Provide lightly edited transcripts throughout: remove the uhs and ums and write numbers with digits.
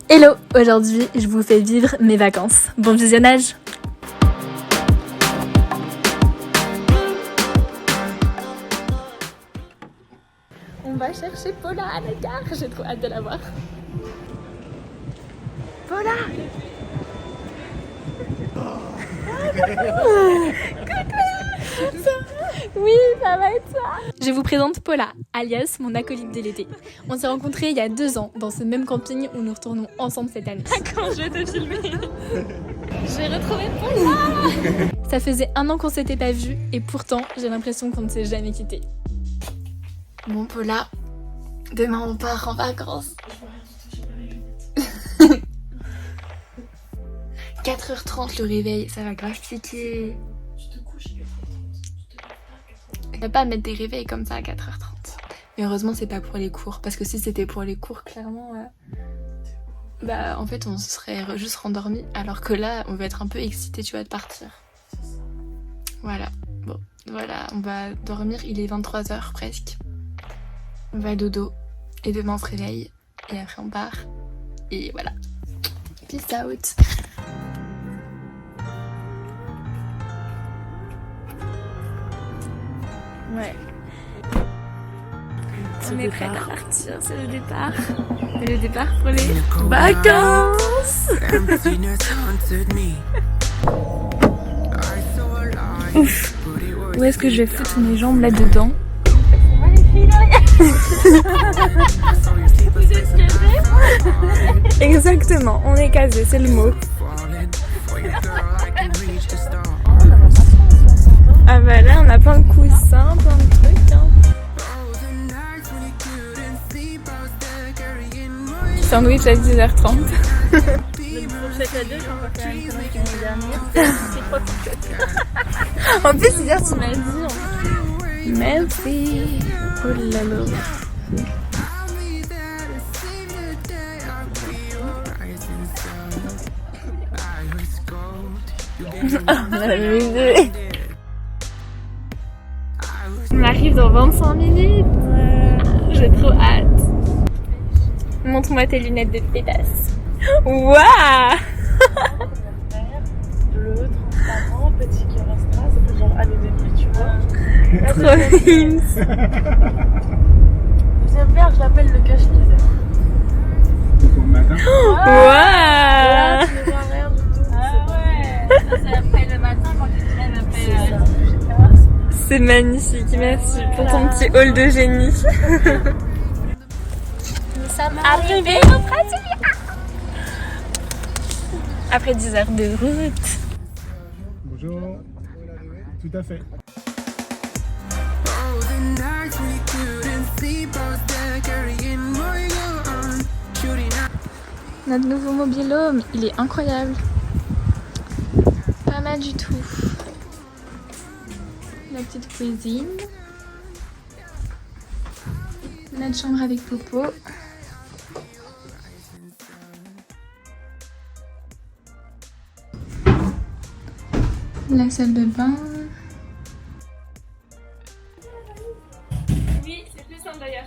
Hello, aujourd'hui je vous fais vivre mes vacances. Bon visionnage. On va chercher Paula à la gare, j'ai trop hâte de la voir. Paula! Oui, ça va et toi? Je vous présente Paula, alias mon acolyte de l'été. On s'est rencontrés il y a 2 ans dans ce même camping où nous retournons ensemble cette année. Quand je vais te filmer, j'ai retrouvé Paula. Ça faisait 1 an qu'on s'était pas vus et pourtant j'ai l'impression qu'on ne s'est jamais quittés. Bon Paula, demain on part en vacances. 4h30 le réveil, ça va grave piquer. On va pas mettre des réveils comme ça à 4h30. Mais heureusement c'est pas pour les cours, parce que si c'était pour les cours, clairement, bah en fait on se serait juste rendormi, alors que là on va être un peu excité, tu vois, de partir. Voilà, bon, voilà, on va dormir, il est 23h presque. On va dodo, et demain on se réveille, et après on part, et voilà. Peace out. Ouais. On est prête à partir, c'est le départ. C'est le départ pour les vacances. Ouf. Où est-ce que je vais foutre mes jambes là-dedans? Exactement, on est casé, c'est le mot. Ah bah là on a plein de coussins, plein de trucs hein. Sandwich à 10h30. Le fourchette à 2, j'en vois quand même une dernière. En plus hier tu m'as dit. Merci. Oh là là. La musique. On arrive dans 25 minutes. J'ai trop hâte. Montre-moi tes lunettes de pétasse. Waouh. Bleu, transparent, petit qui restera, ça fait genre année 2000, tu vois. Trop mimes. Deuxième paire, je l'appelle le cache-misère. Pour le matin. Waouh. Tu ne vois rien du tout. Ah ouais, ça c'est après le matin quand tu te lèves après. C'est magnifique, merci pour ton petit haul de génie. Nous sommes arrivés au Brasilia. Après 10 heures de route. Bonjour. Tout à fait. Notre nouveau mobil-home, il est incroyable. Pas mal du tout. La petite cuisine. Notre chambre avec Popo. La salle de bain. Oui, c'est plus simple d'ailleurs.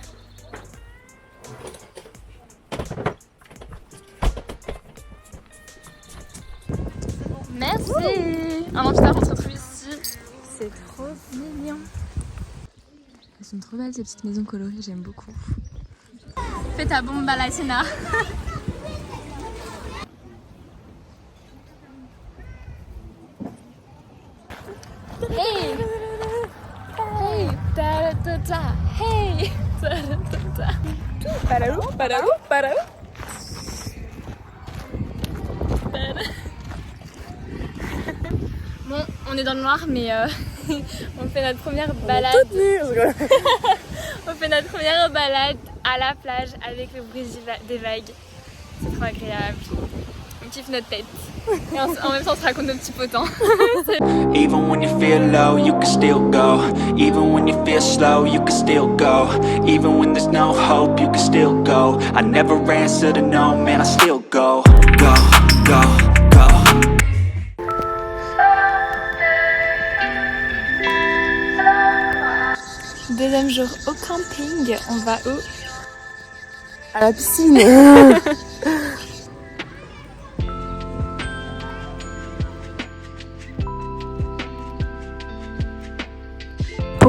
Merci. Un an plus tard, on se retrouve ici. C'est trop mignon. Elles sont trop belles ces petites maisons colorées, j'aime beaucoup. Fais ta bombe à la Sénat. Hey! Hey! Ta ta ta! Hey! Ta ta ta! Paralou, paralou, paralou! Bon, on est dans le noir, mais on fait notre première balade. On fait notre première balade à la plage avec le bruit des vagues. C'est trop agréable. On kiffe notre tête. Et en même temps, on se raconte nos petits potins. Even when you feel low, you can still go. Even when you feel slow, you can still go. Even when there's no hope, you can still go. I never answer to no, man, I still go. Go, go, go. Deuxième jour au camping, on va où? À la piscine.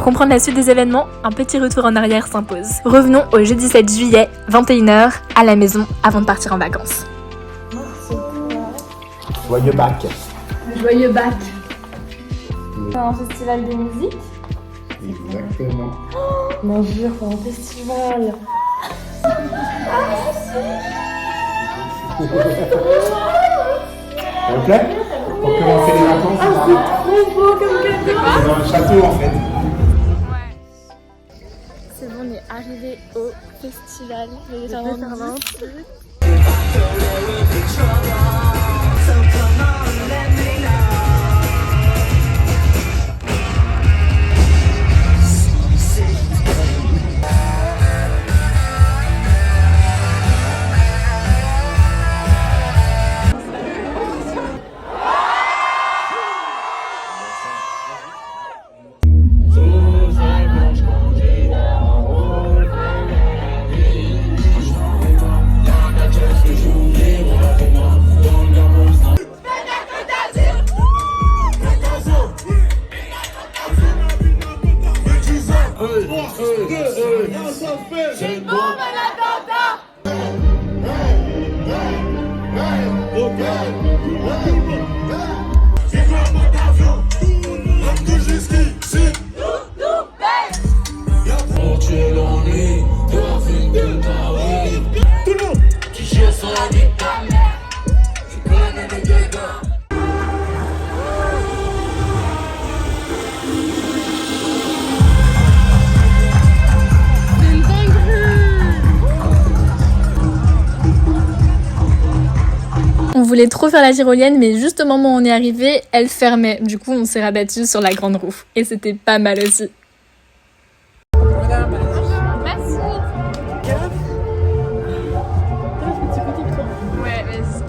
Pour comprendre la suite des événements, un petit retour en arrière s'impose. Revenons au jeudi 7 juillet, 21h, à la maison avant de partir en vacances. Joyeux bac. Joyeux bac. C'est un festival de musique. Exactement. Mon Dieu, c'est un festival. Ça vous plaît? Pour commencer les vacances, Trop beau comme cadeau. c'est dans le château en fait. C'est bon, on est arrivé au festival des Fernandes. On voulait trop faire la tyrolienne, mais juste au moment où on est arrivé, elle fermait. Du coup, on s'est rabattu sur la grande roue. Et c'était pas mal aussi. Merci. Ouais, vas-y.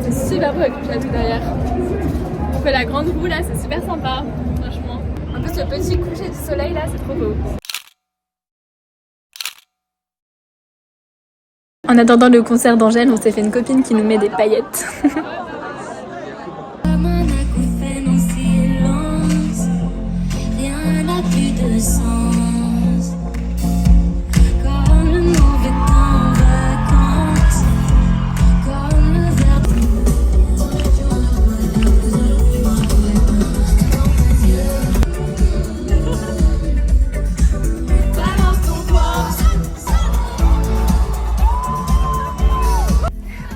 C'est super beau avec le château derrière. On fait la grande roue là, c'est super sympa, franchement. En plus, le petit coucher du soleil là, c'est trop beau. En attendant le concert d'Angèle, on s'est fait une copine qui nous met des paillettes.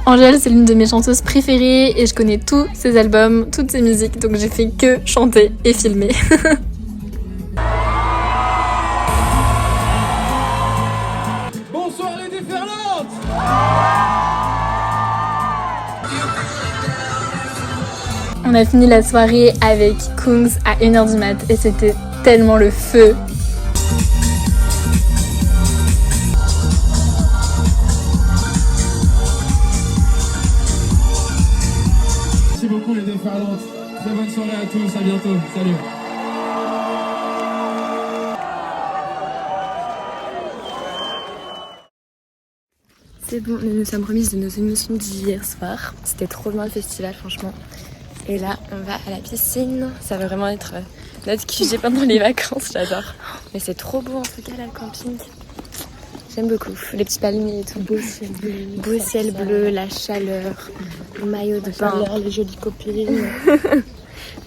Angèle, c'est l'une de mes chanteuses préférées et je connais tous ses albums, toutes ses musiques, donc j'ai fait que chanter et filmer. Bonsoir les déferlantes. On a fini la soirée avec Kungs à 1h du mat et c'était tellement le feu. Merci beaucoup les déferlantes. Très bonne soirée à tous, à bientôt. Salut. C'est bon, nous nous sommes remises de nos émissions d'hier soir. C'était trop bien le festival, franchement. Et là, on va à la piscine. Ça va vraiment être notre QG pendant les vacances, j'adore. Mais c'est trop beau en tout cas là, le camping. J'aime beaucoup. Les petits palmiers et tout. Beau ciel bleu, la chaleur, le maillot de bain. Les jolies copines.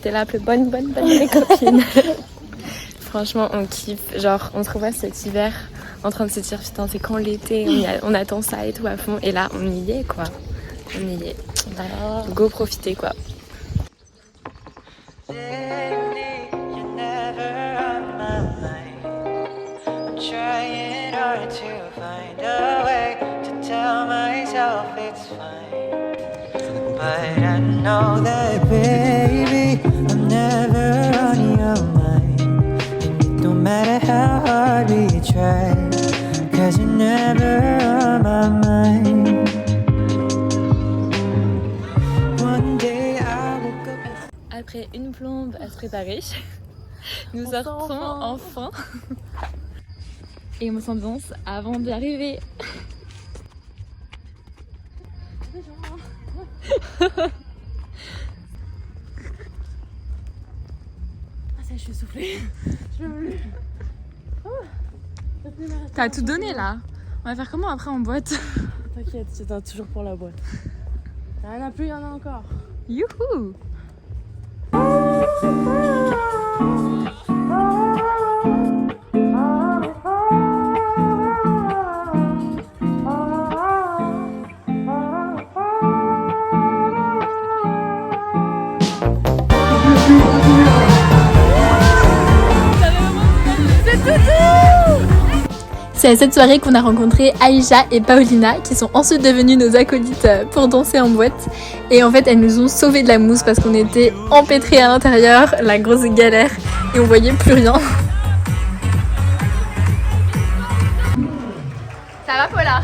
T'es là, bonne les copines. Franchement, on kiffe. Genre, on se revoit cet hiver en train de se dire putain, c'est quand l'été, on attend ça et tout à fond. Et là, on y est quoi. On y est. Go profiter quoi. But I know that, baby, I'm never on your mind. And it don't matter how hard we try, 'cause you're never on my mind. One day I woke up. Après une plombe à se préparer, nous sortons enfin. Et on s'ambiance avant d'arriver. je suis essoufflée. Je peux plus. T'as tout donné là. On va faire comment après en boîte? T'inquiète, c'est toujours pour la boîte. Il y en a plus, il y en a encore. Youhou! C'est à cette soirée qu'on a rencontré Aïcha et Paulina qui sont ensuite devenues nos acolytes pour danser en boîte. Et en fait elles nous ont sauvés de la mousse parce qu'on était empêtrés à l'intérieur, la grosse galère, et on voyait plus rien. Ça va Paula?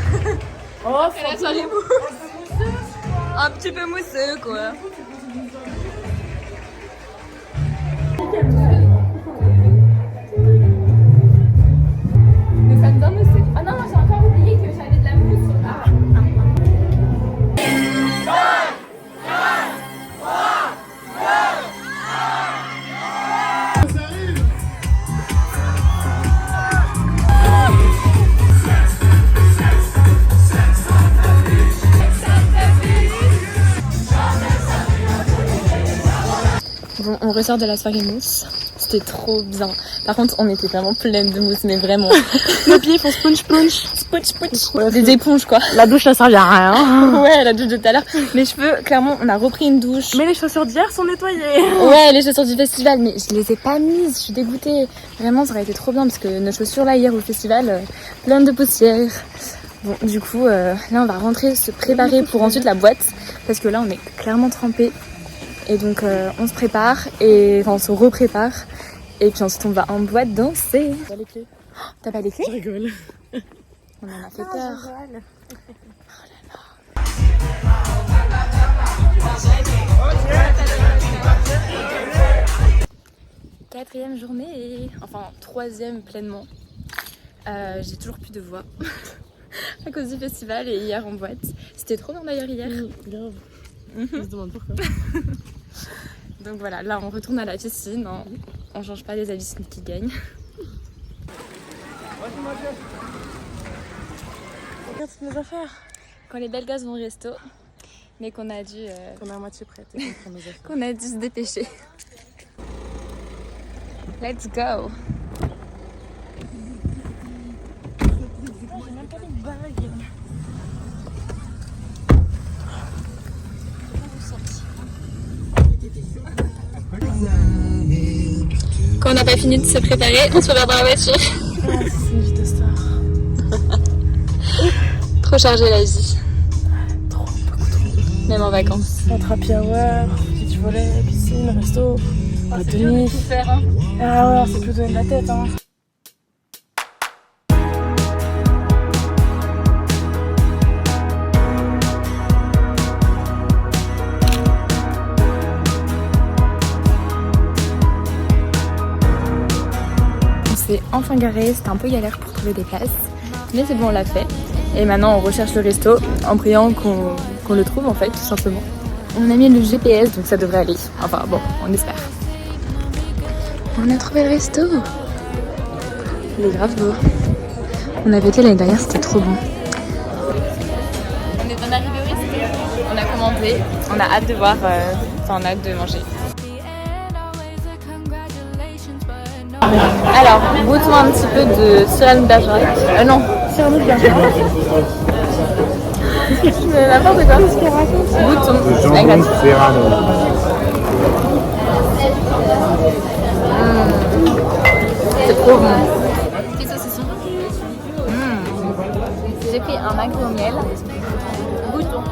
Oh, La soirée mousse. Un petit peu mousseux quoi. Nous sommes bien mousseux. Ah non, j'ai encore oublié que j'avais de la mousse. Bon, on ressort de la soirée mousse. C'était trop bien. Par contre, on était vraiment pleine de mousse, mais vraiment. nos pieds font sponge. Sponge. Des éponges, quoi. La douche, ça servait à rien. Ouais, la douche de tout à l'heure. Les cheveux, clairement, on a repris une douche. Mais les chaussures d'hier sont nettoyées. Ouais, les chaussures du festival, mais je les ai pas mises. Je suis dégoûtée. Vraiment, ça aurait été trop bien parce que nos chaussures là, hier au festival, pleines de poussière. Bon, du coup, là, on va rentrer, se préparer pour ensuite la boîte. Parce que là, on est clairement trempés. Et donc on se prépare, et enfin on se reprépare, et puis ensuite on va en boîte danser. T'as les clés? T'as pas les clés? Je rigole. On en a fait peur. Quatrième journée, enfin troisième pleinement. J'ai toujours plus de voix à cause du festival et hier en boîte. C'était trop bien d'ailleurs hier. Grave. On se demande pourquoi. Donc voilà, là on retourne à la piscine, hein. On change pas les habits qui gagnent. Regarde toutes mes affaires. Quand les belles gosses vont au resto, mais qu'on a dû On est à moitié prête et qu'on prend nos affaires. qu'on a dû se dépêcher. Let's go. J'ai même pas de bague. Quand on n'a pas fini de se préparer, on se regarde dans la voiture. Ah, c'est une vie de star. Trop chargé la vie, Trop, beaucoup trop. même en vacances. Entre happy hour, beach volley, piscine, resto, boîte de nuit. Faire, hein. Ah ouais, on s'est plus donné de la tête, hein. On s'est enfin garé, c'était un peu galère pour trouver des places, mais c'est bon, on l'a fait. Et maintenant on recherche le resto en priant qu'on le trouve en fait, tout simplement. On a mis le GPS donc ça devrait aller, enfin bon, on espère. On a trouvé le resto. Il est grave beau. On avait été l'année dernière, c'était trop bon. On est en arrivée au resto, on a commandé, on a hâte de voir, on a hâte de manger. Alors, goûtons un petit peu de Cyrano de Bergerac. Non, Cyrano de Bergerac. Mais n'importe quoi. Qu'est-ce qu'il raconte? Goûtons. Avec la Serrano. C'est trop bon. Petit saucisson. J'ai pris un mac au miel. Goûtons.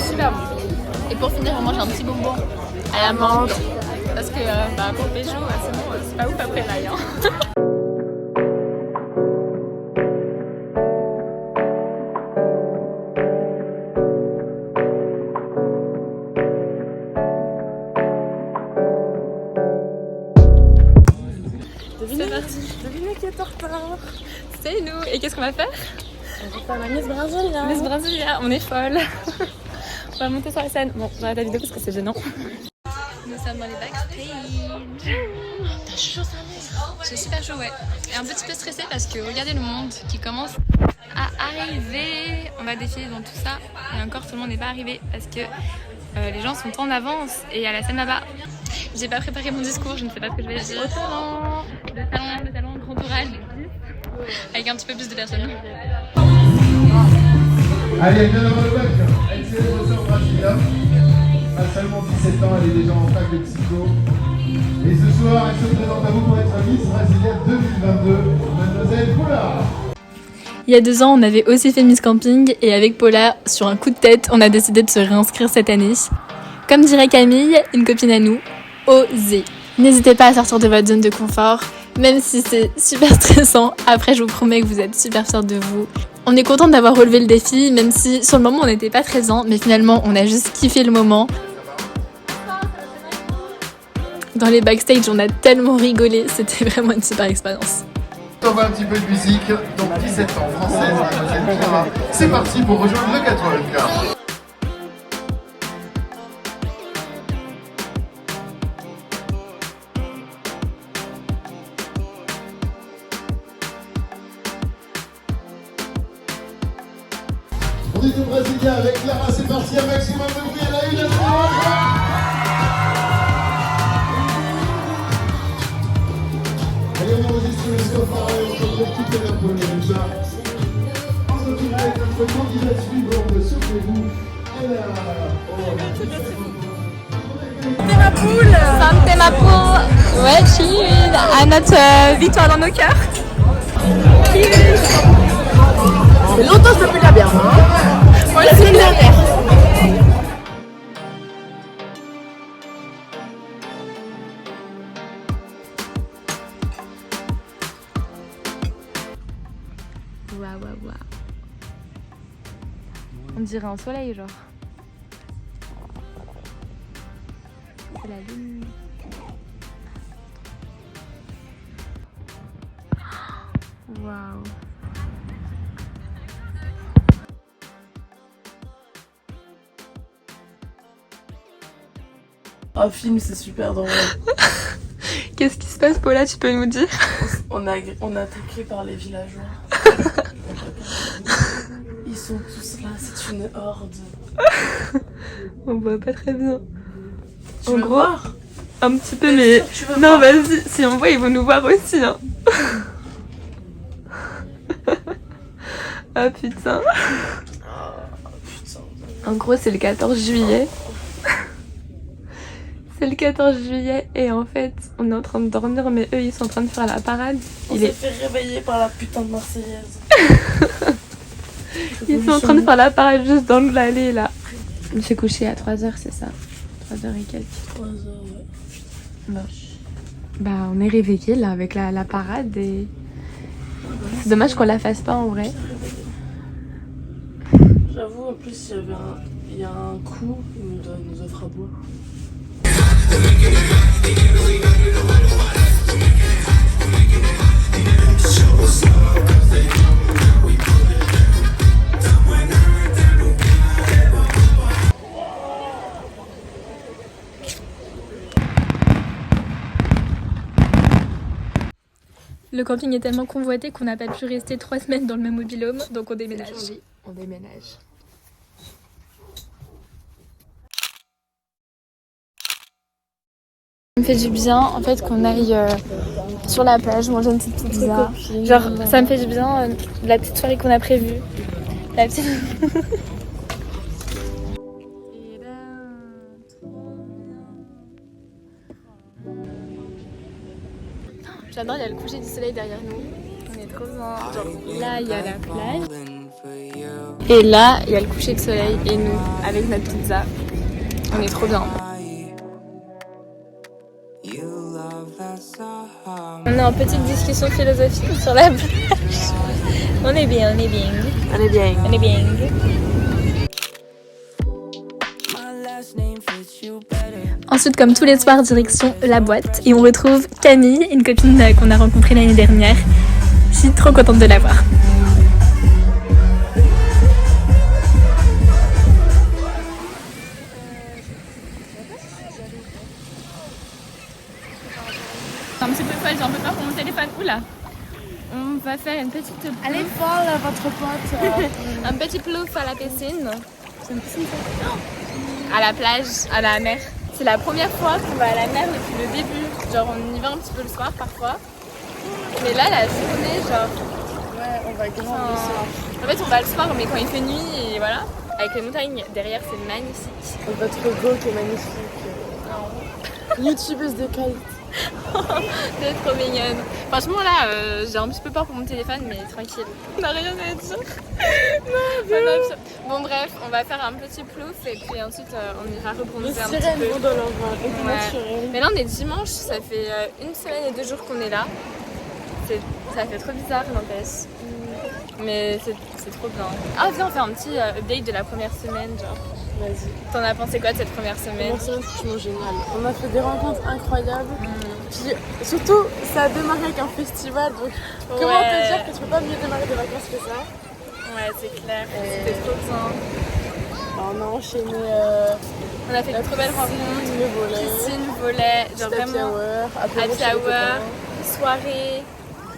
Super bon. Et pour finir, on mange un petit bonbon à la menthe. Parce que pour Pécho, c'est bon, c'est pas ouf après l'ail. Hein. Devinez qui est en retard. C'est nous. Et qu'est-ce qu'on va faire? On va faire la Miss Brasilia. Miss Brasilia, on est folle. On va monter sur la scène. Bon, j'arrête la vidéo parce que c'est gênant. Nous sommes dans les backstage. T'as chaud, ça mère. J'ai super chaud, ouais. Et un petit peu stressée parce que regardez le monde qui commence à arriver. On va défiler dans tout ça. Et encore, tout le monde n'est pas arrivé parce que les gens sont en avance. Et il y a la scène là-bas. J'ai pas préparé mon discours, je ne sais pas ce que je vais dire. Le talent, grand oral. Avec un petit peu plus de personnes. Allez, viens dans le bac. Elle célèbre sur Brasilia. À seulement 17 ans, elle est déjà en fac de psycho. Et ce soir, elle se présente à vous pour être Miss Brasilia 2022, Mademoiselle Paula. Il y a 2 ans, on avait aussi fait Miss Camping et avec Paula, sur un coup de tête, on a décidé de se réinscrire cette année. Comme dirait Camille, une copine à nous, osez. N'hésitez pas à sortir de votre zone de confort, même si c'est super stressant. Après, je vous promets que vous êtes super fiers de vous. On est contente d'avoir relevé le défi, même si sur le moment on n'était pas présents, mais finalement on a juste kiffé le moment. Dans les backstage, on a tellement rigolé, c'était vraiment une super expérience. On va un petit peu de musique, donc 17 ans, française, Mademoiselle Clara. C'est parti pour rejoindre le catwalk. On est de Brasilia avec Clara, c'est parti, un maximum de bruit à la une, à la allez, on enregistre le sofa et on peut quitter la poêle déjà. On se retrouve avec notre candidate suivante, souvenez-vous, elle a... Santé ma poule. Ouais, cheers à notre victoire dans nos cœurs. Longtemps, je peux plus la bière. Moi, c'est la dernière. Waouh. On dirait un soleil, genre. C'est la lune. Waouh. Un film, c'est super drôle. Qu'est-ce qui se passe, Paula, tu peux nous dire? On a été pris par les villageois. Ils sont tous là, c'est une horde. On voit pas très bien. Tu En veux gros, voir? un petit peu, mais... Tu veux Non, voir? vas-y, si on voit, ils vont nous voir aussi, hein. Ah putain. Putain. En gros, c'est le 14 juillet. C'est le 14 juillet et en fait, on est en train de dormir, mais eux, ils sont en train de faire la parade. On s'est fait réveiller par la putain de Marseillaise. Ils sont en train de faire la parade juste dans l'allée, là. Je me suis couchée à 3h, c'est ça? 3h et quelques. 3 heures, ouais. Bon. Bah, on est réveillés, là, avec la parade et... C'est dommage qu'on la fasse pas, en vrai. J'avoue, en plus, il y a un coup, il nous offre à boire. Le camping est tellement convoité qu'on n'a pas pu rester 3 semaines dans le même mobil-home, donc on déménage. On déménage. Ça me fait du bien en fait qu'on aille sur la plage manger une petite pizza. Genre ça me fait du bien la petite soirée qu'on a prévue. La petite... J'adore, il y a le coucher du soleil derrière nous. On est trop bien. Genre là il y a la plage. Et là il y a le coucher de soleil et nous avec notre pizza. On est trop bien. On est en petite discussion philosophique sur la plage. On est bien, on est bien. On est bien. On est bien. Ensuite, comme tous les soirs, direction la boîte. Et on retrouve Camille, une copine qu'on a rencontrée l'année dernière. Je suis trop contente de la voir. un petit peu folle, j'ai un peu peur pour mon téléphone. Oula. On va faire une petite plouf. Allez folle votre pote. Un petit plouf à la piscine. C'est une piscine ça? À la plage, à la mer. C'est la première fois qu'on va à la mer depuis le début. Genre on y va un petit peu le soir parfois. Mais là la journée genre... Ouais, on va grave le soir. En fait on va le soir mais quand il fait nuit et voilà. Avec les montagnes derrière c'est magnifique. Votre go qui est magnifique. Youtubeuse de qualité. T'es trop mignonne. Franchement là j'ai un petit peu peur pour mon téléphone mais tranquille. On n'a rien à dire. Bon bref, on va faire un petit plouf et puis ensuite on ira Les rebondir un petit sirènes peu. vont dans leur voix. Ouais. Mais là on est dimanche, ça fait 1 semaine et 2 jours qu'on est là. Ça fait trop bizarre n'empêche. Mais c'est trop bien. Ah viens on fait un petit update de la première semaine genre. Vas-y. T'en as pensé quoi de cette première semaine? Merci, c'est franchement génial. On a fait des rencontres incroyables. Puis surtout, ça a démarré avec un festival. Donc comment te dire que tu peux pas mieux démarrer des vacances que ça? Ouais, c'est clair. C'était trop bien. On a enchaîné On a fait de trop belles rencontres. le volet, Piscine, volet, genre happy vraiment hour, happy apéro chez les hour, copains, soirée,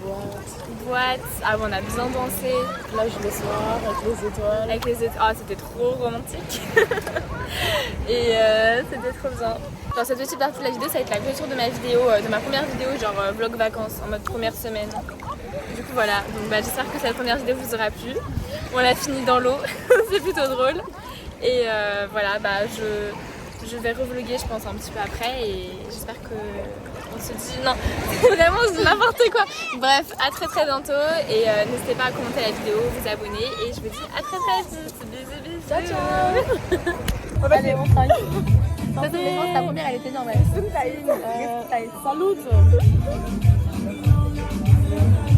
boîte, boîte. Ah bon, on a bien dansé plage le soir avec les étoiles. avec les étoiles. Ah, c'était trop romantique. Et c'était trop bien. Genre cette petite partie de la vidéo, ça va être la clôture de ma vidéo, de ma première vidéo, genre vlog vacances, en mode première semaine. Du coup voilà, donc bah, j'espère que cette première vidéo vous aura plu. On l'a fini dans l'eau, c'est plutôt drôle. Et voilà, bah je vais revloguer je pense un petit peu après et j'espère que on se dit non, vraiment je dis n'importe quoi. Bref, à très très bientôt et n'hésitez pas à commenter la vidéo, vous abonner et je vous dis à très très vite. Bisous bisous. Ciao ciao. Allez, on trinque. Ça c'est défense, la première elle était normale. Salut.